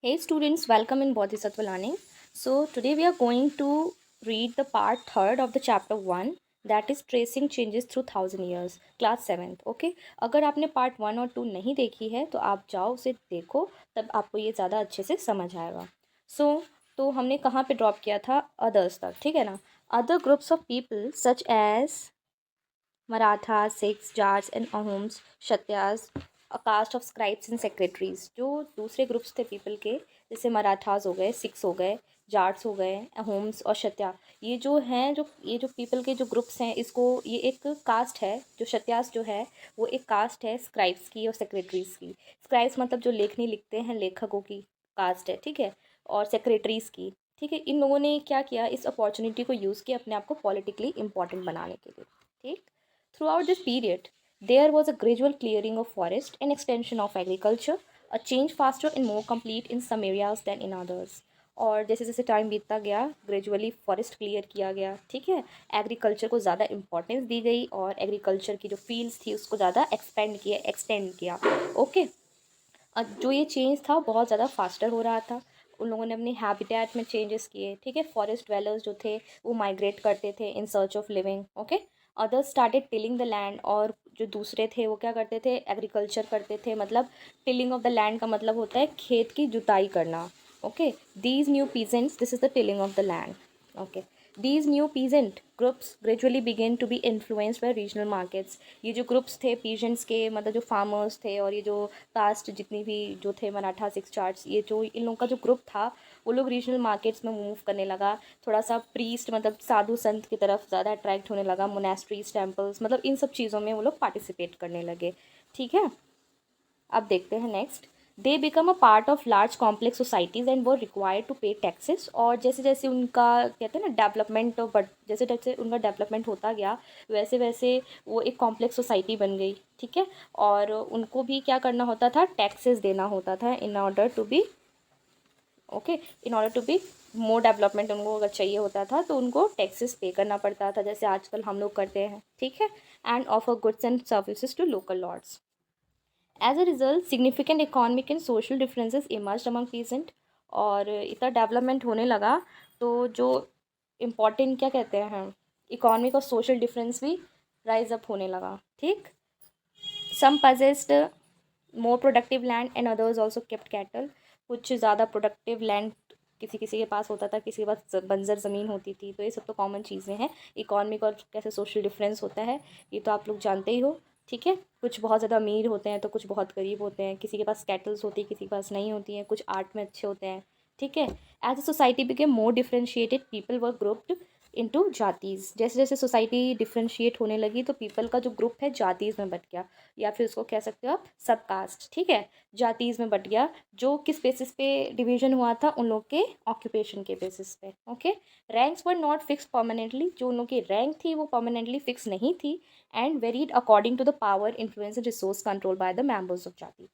Hey students, welcome in Bodhisattva Learning. So today we are going to read the part third of the chapter 1, that is tracing changes through thousand years, class 7th. Okay, अगर आपने part 1 और 2 नहीं देखी है तो आप जाओ उसे देखो, तब आपको ये ज़्यादा अच्छे से समझ आएगा. तो हमने कहाँ पे ड्रॉप किया था? अदर्स तक, ठीक है ना. Other groups of people such as Marathas, Sikhs, Jats and Ahoms, Kshatriyas, a caste of scribes and secretaries. जो दूसरे ग्रुप्स थे पीपल के, जैसे मराठास हो गए, सिख्स हो गए, जाट्स हो गए, अहोम्स और क्षत्रिया, ये जो हैं, ये जो पीपल के जो ग्रुप्स हैं, इसको ये एक कास्ट है. जो क्षत्रियास जो है वो एक कास्ट है स्क्राइब्स की और सेक्रेटरीज की. स्क्राइब्स मतलब जो लेखनी लिखते हैं, लेखकों की कास्ट है, ठीक है. और सेक्रेटरीज की, ठीक है. इन लोगों ने क्या किया, इस अपॉर्चुनिटी को यूज़ किया अपने आप को पॉलिटिकली इंपॉर्टेंट बनाने के लिए, ठीक. Throughout this period, there was a gradual clearing of forest and extension of agriculture, a change faster and more complete in some areas than in others. और जैसे जैसे टाइम बीतता गया, ग्रेजुअली फॉरेस्ट क्लियर किया गया, ठीक है. एग्रीकल्चर को ज़्यादा इंपॉर्टेंस दी गई और एग्रीकल्चर की जो फील्ड्स थी उसको ज़्यादा एक्सटेंड किया. ओके. जो ये चेंज था बहुत ज़्यादा फास्टर हो रहा था. उन लोगों ने अपने हैबिटेट में चेंजेस किए, ठीक है. फॉरेस्ट ड्वेलर्स जो थे वो माइग्रेट करते थे in search of living. Okay. Others started tilling the land, और जो दूसरे थे वो क्या करते थे, एग्रीकल्चर करते थे. मतलब टिलिंग ऑफ द लैंड का मतलब होता है खेत की जुताई करना. Okay. These new peasants, this is the tilling of the land. Okay. These new peasant groups gradually began to be influenced by regional markets. ये जो ग्रुप्स थे पीजेंट्स के, मतलब जो फार्मर्स थे, और ये जो कास्ट जितनी भी जो थे, मराठा, सिक्स, चार्ट्स, ये जो इन लोगों का जो ग्रुप था, वो लोग रीजनल मार्केट्स में मूव करने लगा. थोड़ा सा प्रीस्ट मतलब साधु संत की तरफ ज़्यादा अट्रैक्ट होने लगा. मोनेस्ट्रीज, टेम्पल्स, मतलब इन सब चीज़ों में वो लोग पार्टिसिपेट करने लगे, ठीक है. अब देखते हैं next. They become a part of large complex societies and वो रिक्वायर्ड टू पे टैक्सेस. और जैसे जैसे उनका कहते हैं ना डेवलपमेंट, बट जैसे जैसे उनका डेवलपमेंट होता गया, वैसे वैसे वो एक कॉम्प्लेक्स सोसाइटी बन गई, ठीक है. और उनको भी क्या करना होता था, टैक्सेस देना होता था in order to be, okay, in order to be more development. उनको अगर चाहिए होता था तो उनको टैक्सेस पे करना पड़ता था, जैसे आजकल हम लोग करते हैं, ठीक है. And offer goods and services to local lords. As a result significant economic and social differences emerge among peasant. और इतना डेवलपमेंट होने लगा तो जो इम्पोर्टेंट क्या कहते हैं, इकोनॉमिक और सोशल डिफरेंस भी राइज अप होने लगा, ठीक. सम possessed more productive land and others also kept cattle. कुछ ज़्यादा प्रोडक्टिव लैंड किसी किसी के पास होता था, किसी के पास बंजर ज़मीन होती थी. तो ये सब तो कॉमन चीज़ें हैं. इकोनॉमिक और कैसे सोशल डिफरेंस होता है ये तो आप लोग जानते ही हो, ठीक है. कुछ बहुत ज़्यादा अमीर होते हैं तो कुछ बहुत गरीब होते हैं. किसी के पास कैटल्स होती है, किसी के पास नहीं होती हैं. कुछ आर्ट में अच्छे होते हैं, ठीक है. As a society became more differentiated, people were grouped into jatis. जैसे जैसे सोसाइटी डिफ्रेंशिएट होने लगी तो पीपल का जो ग्रुप है जातीज़ में बट गया, या फिर उसको कह सकते हो आप सब कास्ट, ठीक है. जातीज़ में बट गया. जो किस बेसिस पे डिवीजन हुआ था, उन लोग के ऑक्यूपेशन के बेसिस पे, okay. Ranks were not fix permanently. जो उन लोग की रैंक थी वो परमानेंटली फिक्स नहीं थी. And varied according to the power, influence and resource control by the members of jati.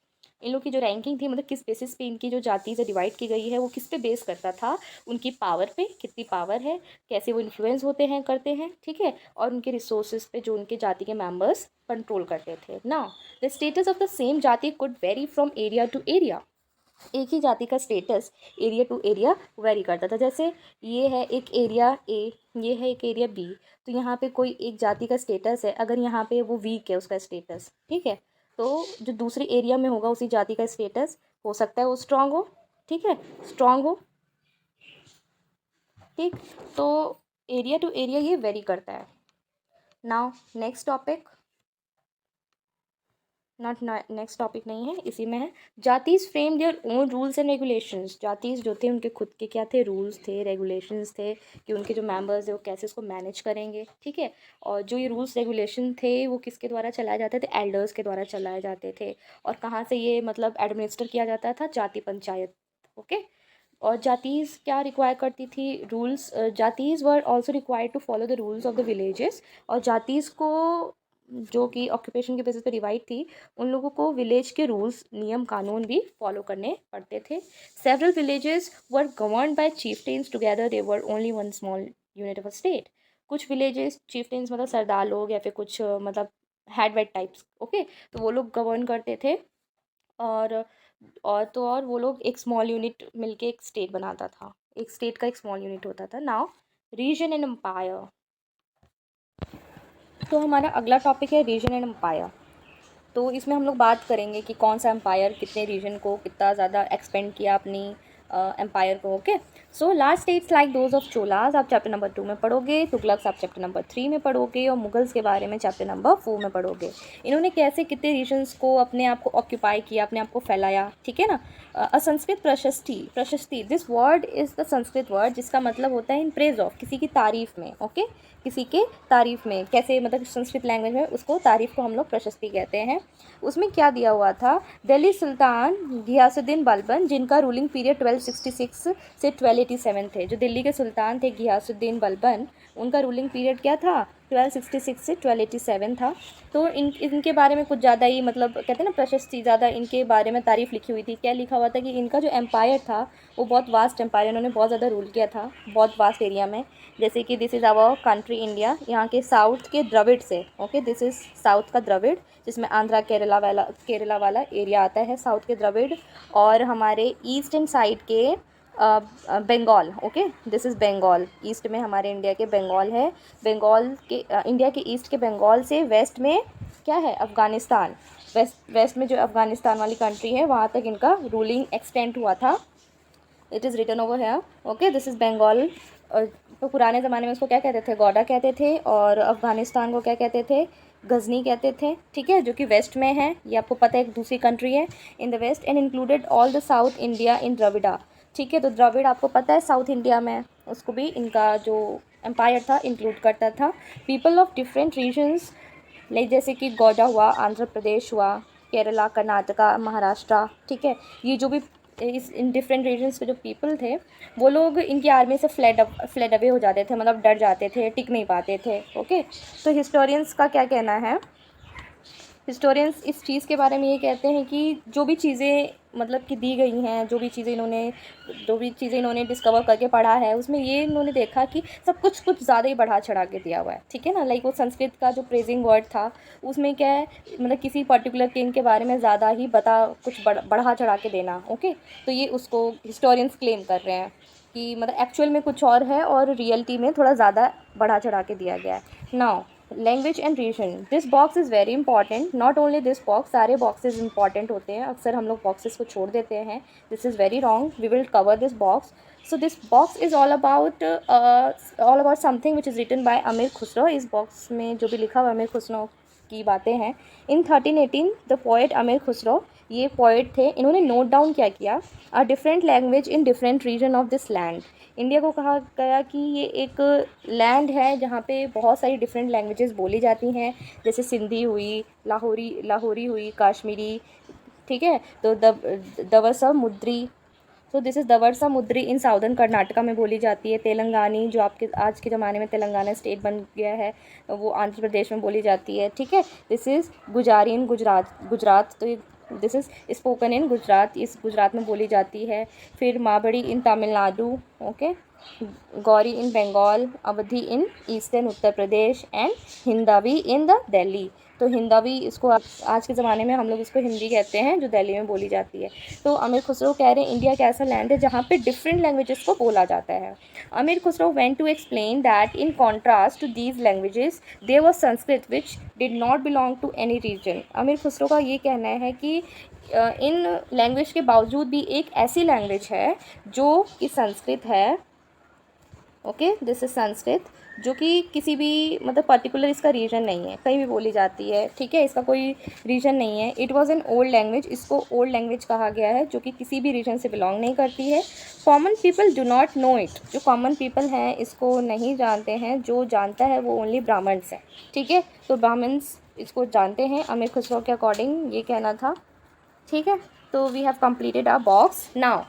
इन लोग की जो रैंकिंग थी, मतलब किस बेसिस पे इनकी जो जाति से डिवाइड की गई है, वो किस पे बेस करता था, उनकी पावर पे, कितनी पावर है, कैसे वो इन्फ्लुएंस होते हैं, करते हैं, ठीक है. और उनके रिसोर्सेज पे जो उनके जाति के मेंबर्स कंट्रोल करते थे. Now the status of the same jati could vary from area to area. एक ही जाति का status area to area vary करता था. जैसे ये है एक एरिया ए, ये है एक एरिया बी. तो यहाँ पे कोई एक जाति का स्टेटस है, अगर यहाँ पे वो वीक है उसका स्टेटस, ठीक है, तो जो दूसरे एरिया में होगा उसी जाति का स्टेटस हो सकता है वो स्ट्रांग हो, ठीक है, स्ट्रांग हो, ठीक. तो एरिया टू एरिया ये वेरी करता है. Now next topic, not next topic नहीं है, इसी में है. Jatis frame their own rules and regulations. Jatis जो थे उनके खुद के क्या थे, रूल्स थे, रेगुलेशंस थे, कि उनके जो मेंबर्स है वो कैसे इसको मैनेज करेंगे, ठीक है. और जो ये रूल्स रेगुलेशन थे वो किसके द्वारा चलाए जाते थे, एल्डर्स के द्वारा चलाए जाते थे. और कहाँ से ये मतलब एडमिनिस्टर किया जाता था, जाति पंचायत, ओके. और जातीज़ क्या रिक्वायर करती थी, rules. Jatis were also required to follow the rules of the villages. और जातीज़ को जो कि ऑक्यूपेशन के बेसिस पे डिवाइड थी, उन लोगों को विलेज के रूल्स, नियम कानून भी फॉलो करने पड़ते थे. Several villages were govern by chieftains together, they were only one small unit of a state. कुछ विलेजेस चीफटेन्स मतलब सरदार लोग या फिर कुछ मतलब हेड वेड टाइप्स, ओके, तो वो लोग गवर्न करते थे. और और तो और वो लोग एक स्मॉल यूनिट मिलके एक स्टेट बनाता था, एक स्टेट का एक स्मॉल यूनिट होता था। Now region and empire. तो हमारा अगला टॉपिक है रीजन एंड एम्पायर। तो इसमें हम लोग बात करेंगे कि कौन सा एम्पायर कितने रीजन को कितना ज़्यादा एक्सपेंड किया अपनी एम्पायर को। Okay, so last states like those of Cholas आप चैप्टर नंबर 2 में पढ़ोगे, तुगलक्स आप चैप्टर नंबर 3 में पढ़ोगे, और मुगल्स के बारे में चैप्टर नंबर 4 में पढ़ोगे। इन्होंने कैसे कितने रीजन्स को अपने आप को ऑक्यूपाई किया, अपने आप को फैलाया, ठीक है ना। असंस्कृत प्रशस्ति, प्रशस्ति this word is the Sanskrit word जिसका मतलब होता है इन प्रेज ऑफ, किसी की तारीफ़ में। ओके, किसी के तारीफ़ में, कैसे मतलब संस्कृत लैंग्वेज में उसको तारीफ़ को हम लोग प्रशस्ति कहते हैं। उसमें क्या दिया हुआ था, दिल्ली सुल्तान घियासुद्दीन बलबन जिनका रूलिंग पीरियड 1266 से 1287 थे। जो दिल्ली के सुल्तान थे घियासुद्दीन बलबन, उनका रूलिंग पीरियड क्या था, 1266 से 1287 था। तो इनके बारे में कुछ ज़्यादा ही मतलब कहते हैं ना प्रशस्ति, ज़्यादा इनके बारे में तारीफ़ लिखी हुई थी। क्या लिखा हुआ था कि इनका जो एम्पायर था वो बहुत वास्ट एम्पायर, इन्होंने बहुत ज़्यादा रूल किया था बहुत वास्ट एरिया में। जैसे कि this is our country India, यहाँ के साउथ के द्रविड़ से, ओके दिस इज़ साउथ का द्रविड़ जिसमें आंध्रा केरला वाला एरिया आता है साउथ के द्रविड़, और हमारे ईस्टर्न साइड के Bengal. Okay, this is Bengal, east में हमारे इंडिया के बंगाल है। बंगाल के इंडिया के ईस्ट के बंगाल से वेस्ट में क्या है, अफ़गानिस्तान। वेस्ट में जो अफ़गानिस्तान वाली कंट्री है वहाँ तक इनका रूलिंग एक्सटेंड हुआ था। इट इज़ रिटन ओवर है। Okay, this is Bengal. तो पुराने ज़माने में उसको क्या कहते थे, गौडा कहते थे, और अफ़गानिस्तान को क्या कहते थे, गजनी कहते थे, ठीक है, जो कि वेस्ट में है। ये आपको पता है एक दूसरी कंट्री है in the west, and included all the south India in Dravida. ठीक है, तो द्रविड़ आपको पता है साउथ इंडिया में, उसको भी इनका जो एम्पायर था इंक्लूड करता था। People of different regions like जैसे कि गौडा हुआ, आंध्र प्रदेश हुआ, केरला, कर्नाटका, महाराष्ट्र, ठीक है, ये जो भी इस इन डिफरेंट रीजन्स के जो पीपल थे वो लोग इनकी आर्मी से फ्लड अवे हो जाते थे, मतलब डर जाते थे, टिक नहीं पाते थे। ओके, तो हिस्टोरियंस का क्या कहना है, हिस्टोरियंस इस चीज़ के बारे में ये कहते हैं कि जो भी चीज़ें मतलब कि दी गई हैं, जो भी चीज़ें इन्होंने डिस्कवर करके पढ़ा है, उसमें ये इन्होंने देखा कि सब कुछ ज़्यादा ही बढ़ा चढ़ा के दिया हुआ है, ठीक है ना। लाइक वो संस्कृत का जो प्रेजिंग वर्ड था उसमें क्या है, मतलब किसी पर्टिकुलर किंग के बारे में ज़्यादा ही बढ़ा चढ़ा के देना। ओके, तो ये उसको हिस्टोरियंस क्लेम कर रहे हैं कि मतलब एक्चुअल में कुछ और है और रियलिटी में थोड़ा ज़्यादा बढ़ा चढ़ा के दिया गया है। Now language and region, this box is very important, not only this box, सारे बॉक्सेस इंपॉर्टेंट होते हैं, अक्सर हम लोग बॉक्सेस को छोड़ देते हैं। This is very wrong, we will cover this box. So this box is all about something which is written by Amir Khusrau. इस बॉक्स में जो भी लिखा हुआ अमीर खुसरो की बातें हैं। इन 1318 द पोएट अमीर खुसरो, ये पोएट थे, इन्होंने नोट डाउन क्या किया, a different language in different region of this land. India को कहा गया कि ये एक लैंड है जहाँ पे बहुत सारी डिफरेंट लैंग्वेजेस बोली जाती हैं, जैसे सिंधी हुई, लाहौरी हुई, कश्मीरी, ठीक है, तो दवसा मुद्री, तो दिस इज़ दवरसा मुद्री इन साउदर्न कर्नाटका में बोली जाती है। तेलंगानी जो आपके आज के ज़माने में तेलंगाना स्टेट बन गया है वो आंध्र प्रदेश में बोली जाती है, ठीक है। दिस इज़ गुजारी इन गुजरात, तो ये this is spoken in Gujarat, इस गुजरात में बोली जाती है। फिर Mabari in Tamil Nadu, okay, Gauri in Bengal, Awadhi in eastern Uttar Pradesh, and Hindavi in the Delhi. तो हिंदवी इसको आज के ज़माने में हम लोग इसको हिंदी कहते हैं जो दिल्ली में बोली जाती है। तो अमीर खुसरो कह रहे हैं इंडिया एक ऐसा लैंड है जहाँ पे डिफरेंट लैंग्वेजेस को बोला जाता है। Amir Khusrau went to explain that in contrast to these languages there was Sanskrit which did not belong to any region. Amir Khusrau का ये कहना है कि इन लैंग्वेज के बावजूद भी एक ऐसी लैंग्वेज है जो कि संस्कृत है। ओके, दिस इज़ संस्कृत, जो कि किसी भी मतलब पर्टिकुलर इसका रीजन नहीं है, कहीं भी बोली जाती है, ठीक है, इसका कोई रीजन नहीं है। It was an old language, इसको ओल्ड लैंग्वेज कहा गया है जो कि किसी भी रीजन से बिलोंग नहीं करती है। Common people do not know it, जो कॉमन पीपल हैं इसको नहीं जानते हैं, जो जानता है वो ओनली ब्राह्मण्स हैं, ठीक है, तो ब्राह्मण्स इसको जानते हैं। अमीर खुसरो के अकॉर्डिंग ये कहना था, ठीक है। तो we have completed our box. Now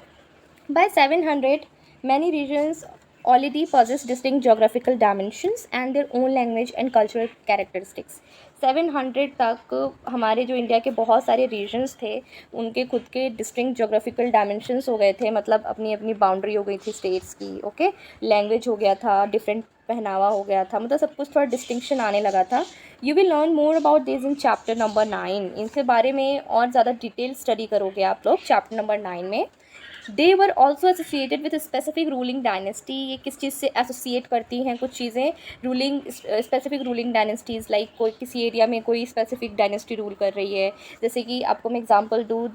by 700 many regions already possess distinct geographical dimensions and their own language and cultural characteristics। 700 तक हमारे जो इंडिया के बहुत सारे रीजन्स थे उनके खुद के डिस्टिंक्ट जोग्राफिकल डायमेंशंस हो गए थे, मतलब अपनी अपनी बाउंड्री हो गई थी स्टेट्स की। ओके, लैंग्वेज हो गया था, डिफरेंट पहनावा हो गया था, मतलब सब कुछ थोड़ा डिस्टिंक्शन आने लगा था. You will learn more about this in chapter number 9. इनके बारे में और ज़्यादा डिटेल स्टडी करोगे आप लोग चैप्टर नंबर 9 में. They were also associated with specific ruling dynasty. ये किस चीज़ से एसोसिएट करती हैं कुछ चीज़ें, ruling specific ruling dynasties, like कोई किसी एरिया में कोई स्पेसिफिक डायनेस्टी रूल कर रही है. जैसे कि आपको मैं एग्जांपल दूँ,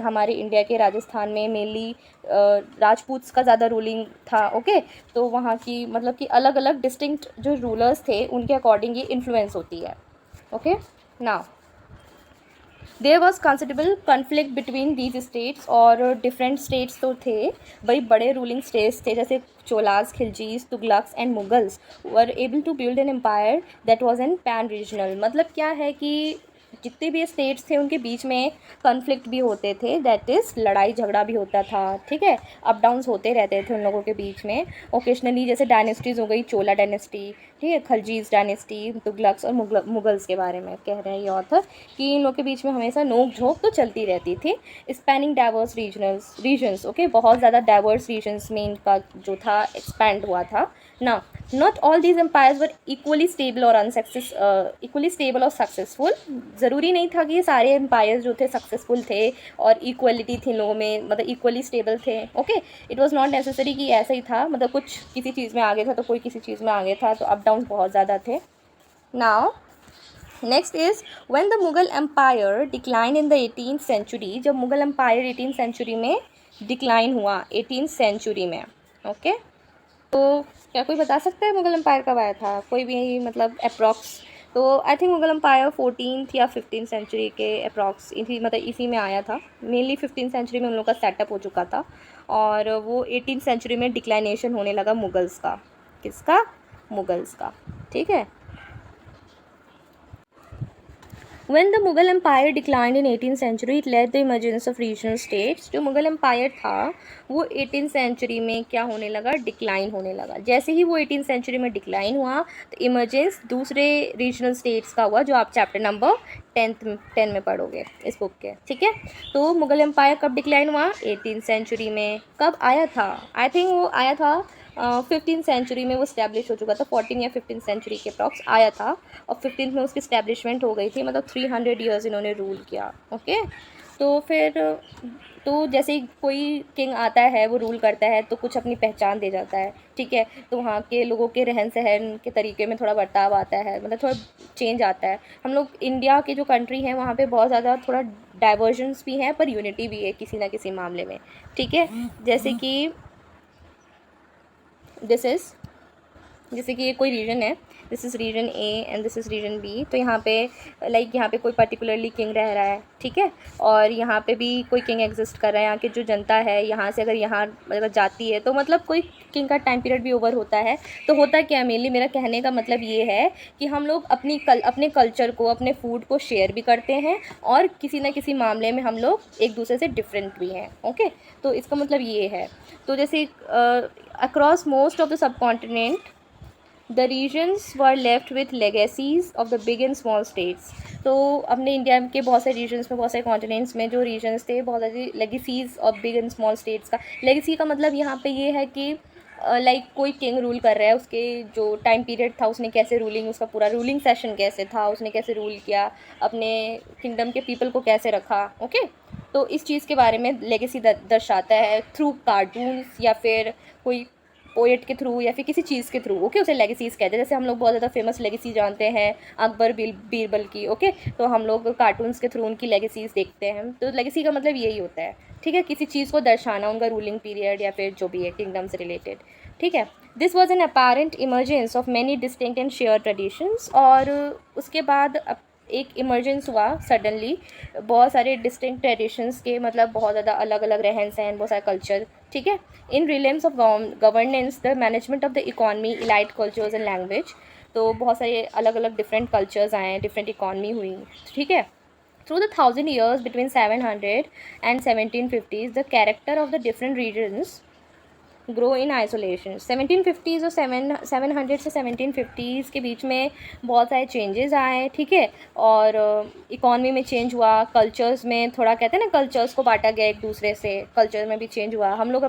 हमारे इंडिया के राजस्थान में मेनली राजपूत्स का ज़्यादा रूलिंग था. ओके, तो वहाँ की मतलब कि अलग अलग डिस्टिंक्ट जो रूलर्स थे उनके अकॉर्डिंग ये इन्फ्लुएंस होती है. Okay, now there was considerable conflict between these states. और डिफरेंट स्टेट्स तो थे, बड़ी बड़े रूलिंग स्टेट्स थे, जैसे Cholas, Khaljis, Tughlaqs and Mughals were able to build an empire that was an pan regional. मतलब क्या है कि जितने भी स्टेट्स थे उनके बीच में कॉन्फ्लिक्ट भी होते थे, दैट इज़ लड़ाई झगड़ा भी होता था. ठीक है, अप डाउन्स होते रहते थे उन लोगों के बीच में ओकेजनली. जैसे डायनेस्टीज़ हो गई, चोला डायनेस्टी, ठीक है, खलजीज डायनेस्टी, तुगलक्स और मुगल्स के बारे में कह रहे हैं ये ऑथर कि इन लोगों के बीच में हमेशा नोक झोंक तो चलती रहती थी. Spanning diverse regions. ओके, बहुत ज़्यादा डाइवर्स रीजन्स में इनका जो था एक्सपैंड हुआ था ना. Not all these empires were equally stable और सक्सेसफुल. ज़रूरी नहीं था कि ये सारे एम्पायर्स जो थे सक्सेसफुल थे और इक्वलिटी थी लोगों में, मतलब इक्वली स्टेबल थे. Okay, it was not necessary कि ऐसा ही था, मतलब कुछ किसी चीज़ में आगे था तो कोई किसी चीज़ में आगे था, तो अप डाउन बहुत ज़्यादा थे. Now next is when the Mughal empire decline in the 18th century. जब मुगल एम्पायर 18th सेंचुरी में डिक्लाइन हुआ, 18th सेंचुरी में. ओके, तो क्या कोई बता सकता है मुगल एम्पायर कब आया था, कोई भी मतलब अप्रॉक्स? तो I think Mughal empire 14th या 15th सेंचुरी के अप्रॉक्स इसी में आया था. मेनली 15th सेंचुरी में उन लोग का सेटअप हो चुका था और वो 18th सेंचुरी में डिक्लाइनेशन होने लगा मुगल्स का. किसका? मुगल्स का. ठीक है. When the Mughal Empire declined in 18th century, it led the emergence of regional states. जो मुगल एम्पायर था वो 18th सेंचुरी में क्या होने लगा? डिक्लाइन होने लगा. जैसे ही वो 18th सेंचुरी में डिक्लाइन हुआ तो इमर्जेंस दूसरे रीजनल स्टेट्स का हुआ, जो आप चैप्टर नंबर 10 में पढ़ोगे इस बुक के. ठीक है, तो मुगल एम्पायर कब डिक्लाइन हुआ? 18th सेंचुरी में. कब आया था? आई थिंक वो आया था 15th सेंचुरी में वो स्टैब्लिश हो चुका था. 14 या 15th सेंचुरी के अप्रॉक्स आया था और 15th में उसकी स्टैब्लिशमेंट हो गई थी, मतलब 300 ईयर्स इन्होंने रूल किया. ओके, तो फिर तो जैसे कोई किंग आता है वो रूल करता है तो कुछ अपनी पहचान दे जाता है. ठीक है, तो वहाँ के लोगों के रहन सहन के तरीके में थोड़ा बर्ताव आता है, मतलब थोड़ा चेंज आता है. हम लोग इंडिया की जो कंट्री है वहाँ पे बहुत ज़्यादा थोड़ा डाइवर्जन्स भी हैं पर यूनिटी भी है किसी ना किसी मामले में. ठीक है, जैसे कि जैसे कि ये कोई रीजन है, this is region A and this is region B. तो यहाँ पे यहाँ पे कोई पर्टिकुलरली किंग रह रहा है. ठीक है, और यहाँ पे भी कोई किंग एग्जिस्ट कर रहा है. यहाँ की जो जनता है यहाँ से अगर जाती है तो मतलब कोई किंग का टाइम पीरियड भी ओवर होता है. तो होता क्या, मेनली मेरा कहने का मतलब ये है कि हम लोग अपने कल्चर को, अपने फूड को शेयर भी करते हैं और किसी न किसी मामले में हम लोग एक दूसरे से डिफरेंट भी हैं. ओके, तो इसका मतलब ये है. तो जैसे across most of the subcontinent, the regions were left with legacies of the big and small states. तो अपने इंडिया के बहुत सारे रीजन्स में, बहुत सारे कॉन्टिनेंट्स में जो रीजन्स थे, बहुत सारी legacies of big and small states का. लेगेसी का मतलब यहाँ पे ये है कि कोई किंग रूल कर रहा है, उसके जो टाइम पीरियड था उसने कैसे रूलिंग, उसका पूरा रूलिंग सेशन कैसे था, उसने कैसे रूल किया, अपने किंगडम के पीपल को कैसे रखा. ओके, तो इस चीज़ के बारे में लेगेसी दर्शाता है थ्रू कार्टून्स या फिर कोई पोएट के थ्रू या फिर किसी चीज़ के थ्रू. ओके, उसे लेगेसीज कहते हैं. जैसे हम लोग बहुत ज़्यादा फेमस लेगेसी जानते हैं अकबर बीरबल की. ओके, तो हम लोग कार्टून्स के थ्रू उनकी लेगेसीज देखते हैं. तो लेगेसी का मतलब यही होता है. ठीक है, किसी चीज़ को दर्शाना, उनका रूलिंग पीरियड या फिर जो भी है किंगडम से रिलेटेड. ठीक है, this was an apparent emergence of many distinct and share traditions. और उसके बाद एक इमर्जेंस हुआ सडनली बहुत सारे डिस्टिंक्ट ट्रेडिशंस के, मतलब बहुत ज़्यादा अलग अलग रहन सहन, बहुत सारे कल्चर. ठीक है, in realms of governance, the management of the economy, elite cultures and language. तो बहुत सारे अलग अलग डिफरेंट कल्चर्स आए, डिफरेंट इकॉनमी हुई. ठीक है, through the 1000 years between 700 and 1750s, the character of the different regions grow in isolation. 1750s और 700 से 1750s के बीच में बहुत सारे चेंजेस आए, ठीक है, और इकॉनमी में चेंज हुआ, कल्चर्स में थोड़ा कहते हैं ना, कल्चर्स को बांटा गया एक दूसरे से, कल्चर में भी चेंज हुआ। हम लोग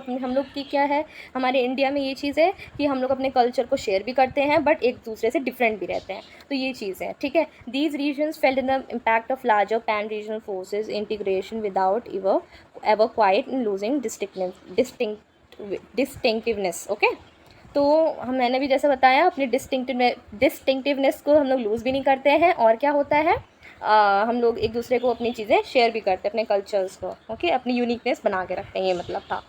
की क्या है, हमारे इंडिया में ये चीज़ है कि हम लोग अपने कल्चर को शेयर भी करते हैं बट एक दूसरे से डिफरेंट भी रहते हैं, तो ये चीज़ है, ठीक है। These regions felt in the impact of larger pan regional forces integration without ever quiet in losing distinctiveness, okay. तो मैंने भी जैसे बताया, अपनी डिस्टिंक्टिवनेस को हम लोग लूज़ भी नहीं करते हैं, और क्या होता है, हम लोग एक दूसरे को अपनी चीज़ें शेयर भी करते हैं, अपने कल्चर्स को, ओके, अपनी यूनिकनेस बना के रखते हैं, ये मतलब था।